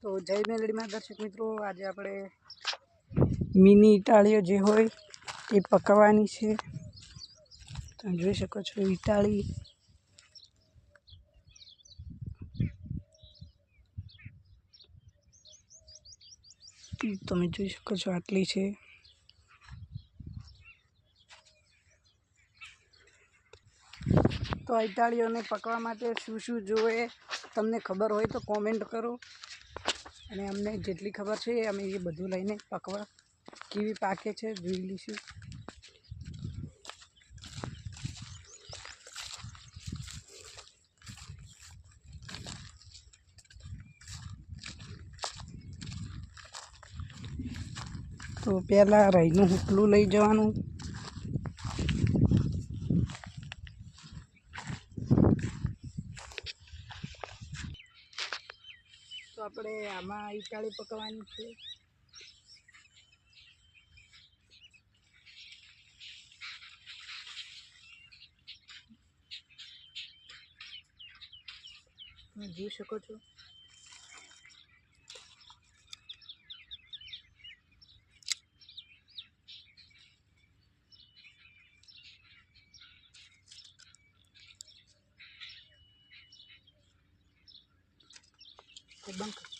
તો જય મેલડીમાં દર્શક મિત્રો, આજે આપણે મિની ઇટાળીઓ જે હોય એ પકાવવાની છે. તમે જોઈ શકો છો ઇટાળી. તમે જોઈ શકો છો આટલી છે. તો આ ઇટાળીઓને પકવા માટે શું શું જોઈએ તમને ખબર હોય તો કોમેન્ટ કરો, અને અમને જેટલી ખબર છે અમે એ બધું લઈને પકવા કેવી પાકે છે જોઈ લઈશું. તો પહેલાં રાઈનું હુકલું લઈ જવાનું. તો આપણે આમાં ઇટાળી પકવવાની છે. તમે જોઈ શકો છો. બંધ